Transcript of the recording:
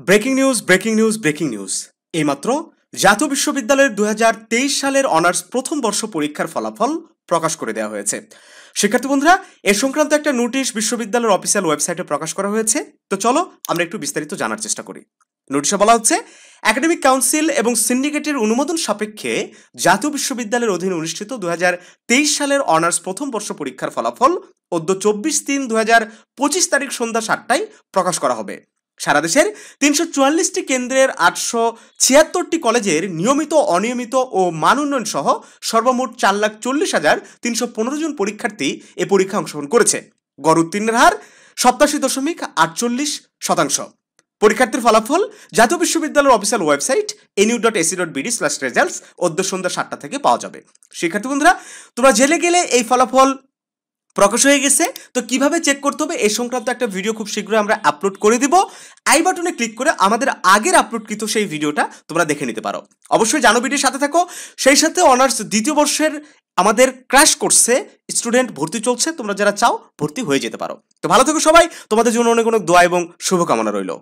Breaking news এইমাত্র জাতীয় বিশ্ববিদ্যালয়ের 2023 সালের অনার্স প্রথম বর্ষ পরীক্ষার ফলাফল প্রকাশ করে দেওয়া হয়েছে। শিক্ষার্থী বন্ধুরা, এ সংক্রান্ত একটা নোটিশ বিশ্ববিদ্যালয়ের অফিসিয়াল ওয়েবসাইটে প্রকাশ করা হয়েছে। তো চলো আমরা একটু বিস্তারিত জানার চেষ্টা করি। নোটিশে বলা হচ্ছে, একাডেমিক কাউন্সিল এবং সিন্ডিকেটের অনুমোদন সাপেক্ষে জাতীয় বিশ্ববিদ্যালয়ের অধীনে অনুষ্ঠিত 2023 সালের অনার্স প্রথম বর্ষ পরীক্ষার ফলাফল অদ্য 24/3/2025 তারিখ সন্ধ্যা 7টায় প্রকাশ করা হবে। সারা দেশের 344টি কেন্দ্রের 876টি কলেজের নিয়মিত, অনিয়মিত ও মান উন্নয়ন সহ সর্বমোট 4,40,315 জন পরীক্ষার্থী এ পরীক্ষায় অংশগ্রহণ করেছে। গড় উত্তীর্ণের হার 87.48%। পরীক্ষার্থীর ফলাফল জাতীয় বিশ্ববিদ্যালয়ের অফিসিয়াল ওয়েবসাইট nu.ac.bd/results অদ্য সন্ধ্যা 7টা থেকে পাওয়া যাবে। শিক্ষার্থী বন্ধুরা, তোমরা জেনে গেলে এই ফলাফল প্রকাশ হয়ে গেছে। তো কিভাবে চেক করতে হবে এই সংক্রান্ত একটা ভিডিও খুব শীঘ্রই আমরা আপলোড করে দিব। আই বাটনে ক্লিক করে আমাদের আগের আপলোডকৃত সেই ভিডিওটা তোমরা দেখে নিতে পারো। অবশ্যই জানো ভিডিওর সাথে থাকো। সেই সাথে অনার্স দ্বিতীয় বর্ষের আমাদের ক্র্যাশ কোর্সে স্টুডেন্ট ভর্তি চলছে, তোমরা যারা চাও ভর্তি হয়ে যেতে পারো। তো ভালো থেকো সবাই, তোমাদের জন্য অনেক অনেক দোয়া এবং শুভকামনা রইল।